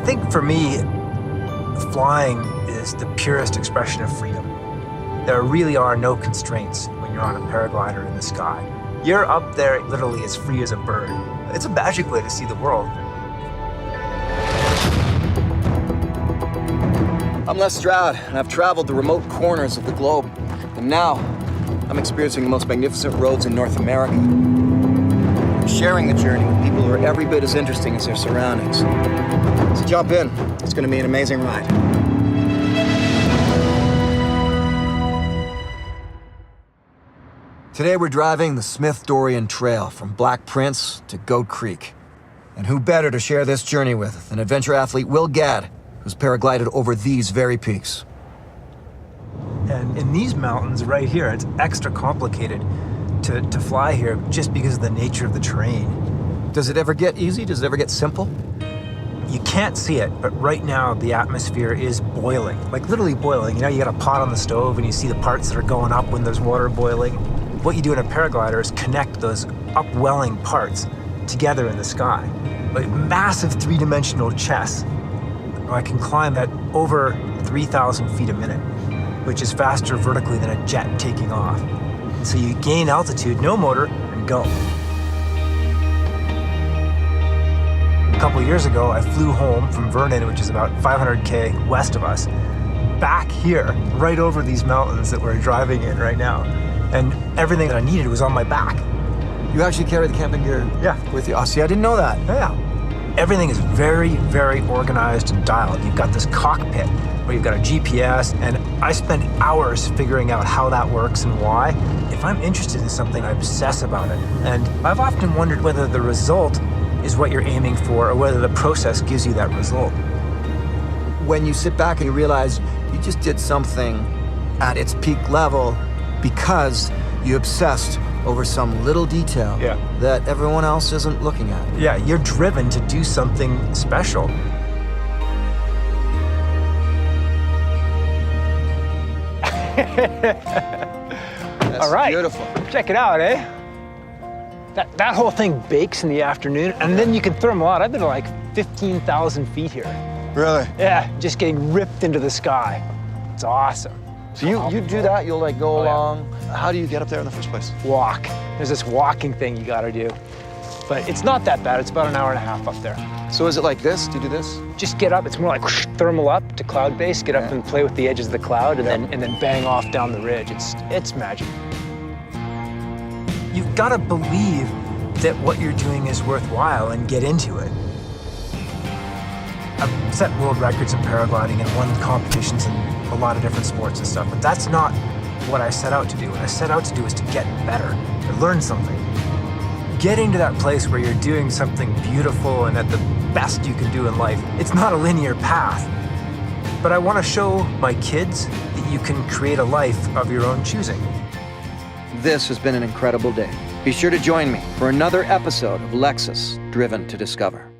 think for me, flying is the purest expression of freedom. There really are no constraints when you're on a paraglider in the sky. You're up there literally as free as a bird. It's a magic way to see the world. I'm Les Stroud, and I've traveled the remote corners of the globe. And now, I'm experiencing the most magnificent roads in North America. I'm sharing the journey with people who are every bit as interesting as their surroundings. So jump in. It's going to be an amazing ride. Today we're driving the Smith-Dorrien Trail from Black Prince to Goat Creek. And who better to share this journey with than adventure athlete Will Gadd, who's paraglided over these very peaks. And in these mountains right here, it's extra complicated to fly here just because of the nature of the terrain. Does it ever get easy? Does it ever get simple? You can't see it, but right now the atmosphere is boiling, like literally boiling. You know, you got a pot on the stove and you see the parts that are going up when there's water boiling. What you do in a paraglider is connect those upwelling parts together in the sky. Like massive three-dimensional chess. I can climb at over 3,000 feet a minute, which is faster vertically than a jet taking off. And so you gain altitude, no motor, and go. A couple of years ago, I flew home from Vernon, which is about 500K west of us, back here, right over these mountains that we're driving in right now. And everything that I needed was on my back. You actually carry the camping gear with you? Oh, see, I didn't know that. Yeah. Everything is very, very organized and dialed. You've got this cockpit where you've got a GPS, and I spend hours figuring out how that works and why. If I'm interested in something, I obsess about it. And I've often wondered whether the result is what you're aiming for or whether the process gives you that result. When you sit back and you realize you just did something at its peak level because you obsessed over some little detail that everyone else isn't looking at. Yeah, you're driven to do something special. That's all right, beautiful. Check it out, eh? That whole thing bakes in the afternoon, and then you can thermal out. I've been to like 15,000 feet here. Really? Yeah, just getting ripped into the sky. It's awesome. So you do that, you'll like go along. How do you get up there in the first place? Walk. There's this walking thing you gotta do. But it's not that bad, it's about an hour and a half up there. So is it like this? Do you do this? Just get up, it's more like whoosh, thermal up to cloud base, get up and play with the edges of the cloud and then bang off down the ridge. It's magic. You've gotta believe that what you're doing is worthwhile and get into it. I've set world records in paragliding and won competitions in a lot of different sports and stuff, but that's not what I set out to do. What I set out to do is to get better, to learn something. Getting to that place where you're doing something beautiful and at the best you can do in life, it's not a linear path. But I want to show my kids that you can create a life of your own choosing. This has been an incredible day. Be sure to join me for another episode of Lexus Driven to Discover.